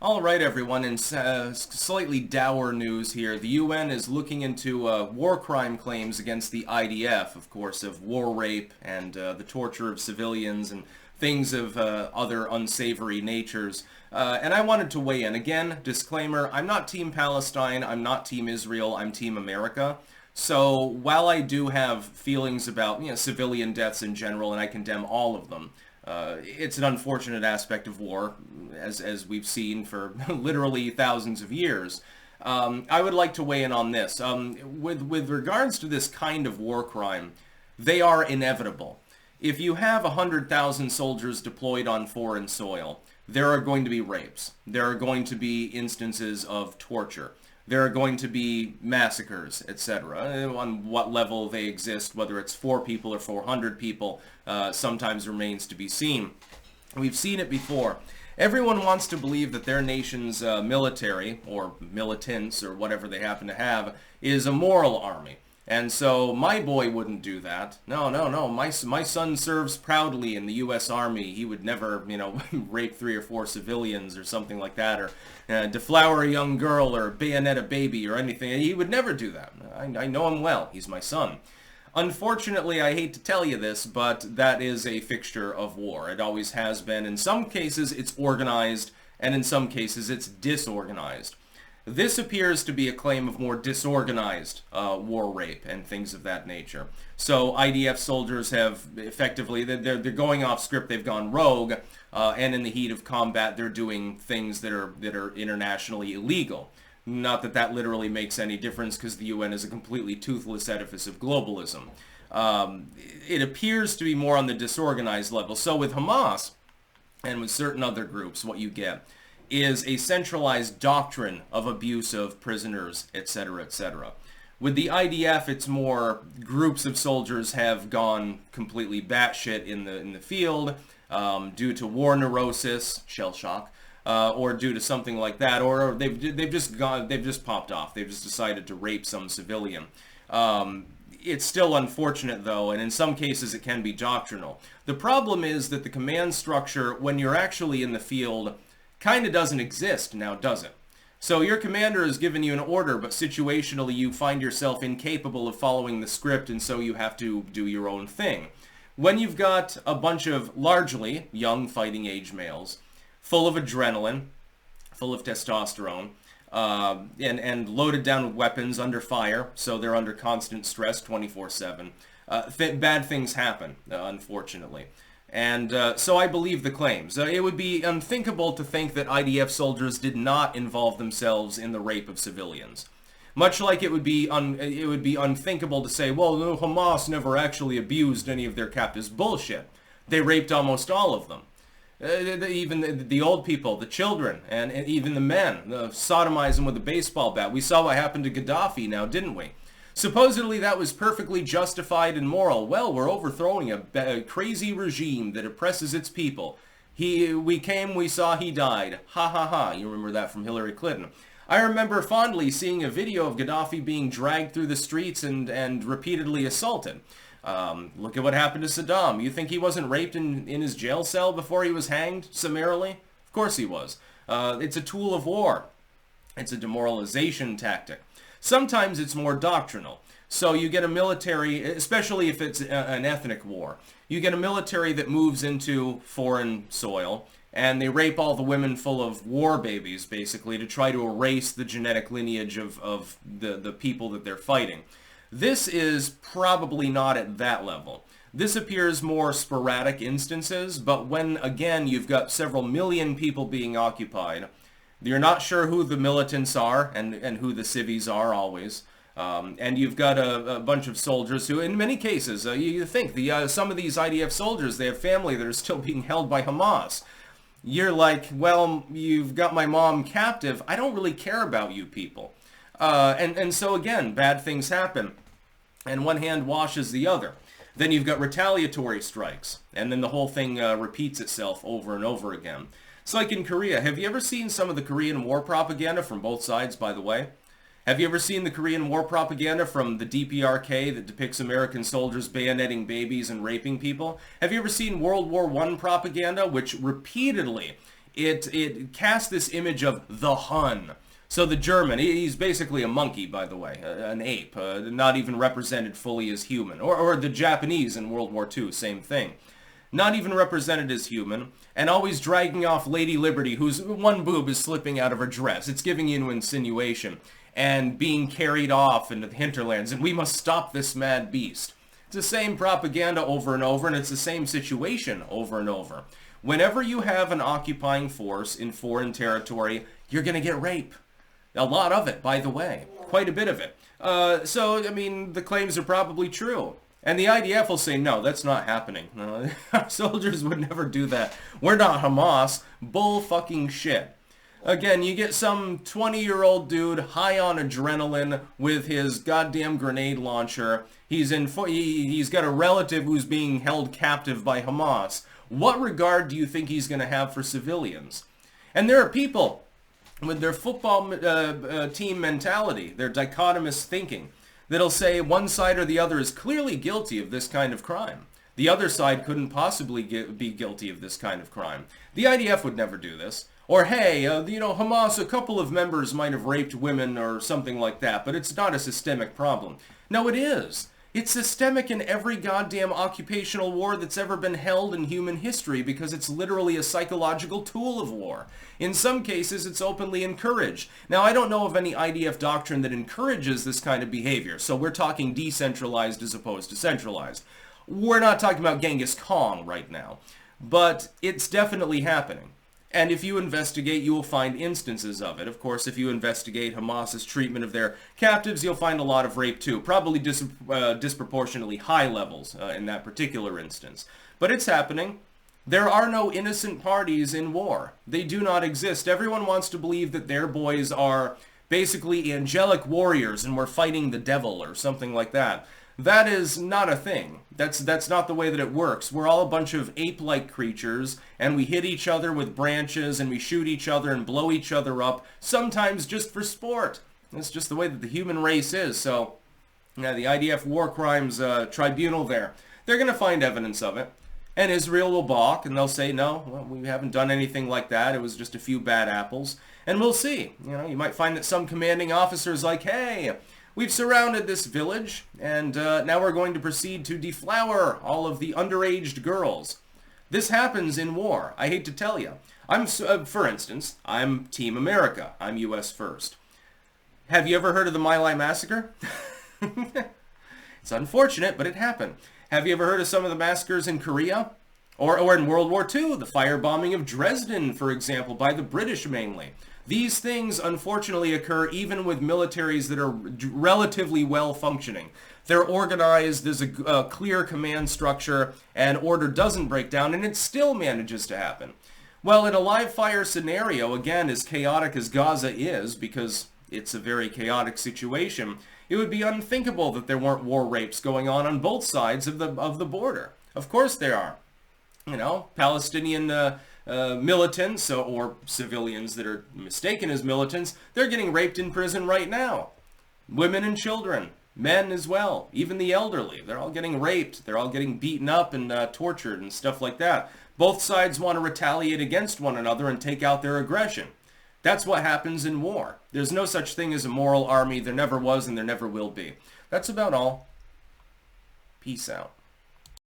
All right, everyone, in slightly dour news here, the UN is looking into war crime claims against the IDF, of course, of war rape and the torture of civilians and things of other unsavory natures. And I wanted to weigh in. Again, disclaimer, I'm not Team Palestine, I'm not Team Israel, I'm Team America. So while I do have feelings about civilian deaths in general, and I condemn all of them, it's an unfortunate aspect of war, as we've seen for literally thousands of years. I would like to weigh in on this. With regards to this kind of war crime, they are inevitable. If you have 100,000 soldiers deployed on foreign soil, there are going to be rapes. There are going to be instances of torture. There are going to be massacres, etc. On what level they exist, whether it's 4 people or 400 people, sometimes remains to be seen. We've seen it before. Everyone wants to believe that their nation's military, or militants, or whatever they happen to have, is a moral army. And so my boy wouldn't do that. No. My son serves proudly in the U.S. Army. He would never, rape 3 or 4 civilians or something like that, or deflower a young girl or bayonet a baby or anything. He would never do that. I know him well. He's my son. Unfortunately, I hate to tell you this, but that is a fixture of war. It always has been. In some cases, it's organized, and in some cases, it's disorganized. This appears to be a claim of more disorganized war rape and things of that nature. So IDF soldiers have effectively, they're going off script, they've gone rogue, and in the heat of combat they're doing things that are internationally illegal. Not that that literally makes any difference, because the UN is a completely toothless edifice of globalism. It appears to be more on the disorganized level. So with Hamas and with certain other groups, what you get is a centralized doctrine of abuse of prisoners, etc., etc. With the IDF, it's more groups of soldiers have gone completely batshit in the field due to war neurosis, shell shock, or due to something like that, or they've just popped off. They've just decided to rape some civilian. It's still unfortunate, though, and in some cases it can be doctrinal. The problem is that the command structure, when you're actually in the field, kind of doesn't exist now, does it? So your commander has given you an order, but situationally you find yourself incapable of following the script, and so you have to do your own thing. When you've got a bunch of largely young fighting age males, full of adrenaline, full of testosterone, and loaded down with weapons under fire, so they're under constant stress 24/7, bad things happen, unfortunately. And so I believe the claims. It would be unthinkable to think that IDF soldiers did not involve themselves in the rape of civilians. Much like it would be unthinkable to say, well, no, Hamas never actually abused any of their captives. Bullshit. They raped almost all of them. Even the old people, the children, and even the men, sodomize them with a baseball bat. We saw what happened to Gaddafi now, didn't we? Supposedly that was perfectly justified and moral. Well, we're overthrowing a crazy regime that oppresses its people. We came, we saw, he died. Ha ha ha. You remember that from Hillary Clinton. I remember fondly seeing a video of Gaddafi being dragged through the streets and repeatedly assaulted. Look at what happened to Saddam. You think he wasn't raped in his jail cell before he was hanged summarily? Of course he was. It's a tool of war. It's a demoralization tactic. Sometimes it's more doctrinal. So you get a military, especially if it's an ethnic war, you get a military that moves into foreign soil, and they rape all the women full of war babies, basically, to try to erase the genetic lineage of the people that they're fighting. This is probably not at that level. This appears more sporadic instances, but when, again, you've got several million people being occupied, you're not sure who the militants are and who the civvies are always. And you've got a bunch of soldiers who, in many cases, you think, some of these IDF soldiers, they have family that are still being held by Hamas. You're like, well, you've got my mom captive. I don't really care about you people. And so, again, bad things happen. And one hand washes the other. Then you've got retaliatory strikes. And then the whole thing repeats itself over and over again. It's like in Korea. Have you ever seen some of the Korean War propaganda from both sides, by the way? Have you ever seen the Korean War propaganda from the DPRK that depicts American soldiers bayoneting babies and raping people? Have you ever seen World War I propaganda, which repeatedly it casts this image of the Hun. So the German, he's basically a monkey, by the way, an ape, not even represented fully as human. Or the Japanese in World War II, same thing. Not even represented as human, and always dragging off Lady Liberty, whose one boob is slipping out of her dress. It's giving you an insinuation, and being carried off into the hinterlands, and we must stop this mad beast. It's the same propaganda over and over, and it's the same situation over and over. Whenever you have an occupying force in foreign territory, you're going to get rape. A lot of it, by the way. Quite a bit of it. So, I mean, the claims are probably true. And the IDF will say, no, that's not happening. Our soldiers would never do that. We're not Hamas. Bull fucking shit. Again, you get some 20-year-old dude high on adrenaline with his goddamn grenade launcher. He's got a relative who's being held captive by Hamas. What regard do you think he's going to have for civilians? And there are people with their football team mentality, their dichotomous thinking, that'll say one side or the other is clearly guilty of this kind of crime. The other side couldn't possibly be guilty of this kind of crime. The IDF would never do this. Or, hey, Hamas, a couple of members might have raped women or something like that, but it's not a systemic problem. No, it is. It's systemic in every goddamn occupational war that's ever been held in human history because it's literally a psychological tool of war. In some cases, it's openly encouraged. Now, I don't know of any IDF doctrine that encourages this kind of behavior, so we're talking decentralized as opposed to centralized. We're not talking about Genghis Khan right now, but it's definitely happening. And if you investigate, you will find instances of it. Of course, if you investigate Hamas's treatment of their captives, you'll find a lot of rape too. Probably disproportionately high levels in that particular instance. But it's happening. There are no innocent parties in war. They do not exist. Everyone wants to believe that their boys are basically angelic warriors and we're fighting the devil or something like that. That is not a thing. That's not the way that it works. We're all a bunch of ape-like creatures, and we hit each other with branches, and we shoot each other and blow each other up, sometimes just for sport. That's just the way that the human race is. So, yeah, the IDF Warcrimes tribunal there, they're going to find evidence of it. And Israel will balk, and they'll say, no, well, we haven't done anything like that. It was just a few bad apples. And we'll see. You might find that some commanding officer's like, hey, we've surrounded this village, and now we're going to proceed to deflower all of the underaged girls. This happens in war, I hate to tell you. For instance, I'm Team America. I'm U.S. first. Have you ever heard of the My Lai massacre? It's unfortunate, but it happened. Have you ever heard of some of the massacres in Korea? Or in World War II, the firebombing of Dresden, for example, by the British mainly. These things, unfortunately, occur even with militaries that are relatively well-functioning. They're organized, there's a clear command structure, and order doesn't break down, and it still manages to happen. Well, in a live-fire scenario, again, as chaotic as Gaza is, because it's a very chaotic situation, it would be unthinkable that there weren't war rapes going on both sides of the border. Of course there are. Palestinian militants or civilians that are mistaken as militants, they're getting raped in prison right now. Women and children, men as well, even the elderly, they're all getting raped, they're all getting beaten up and tortured and stuff like that. Both sides want to retaliate against one another and take out their aggression. That's what happens in war. There's no such thing as a moral army. There never was and there never will be. That's about all. Peace out.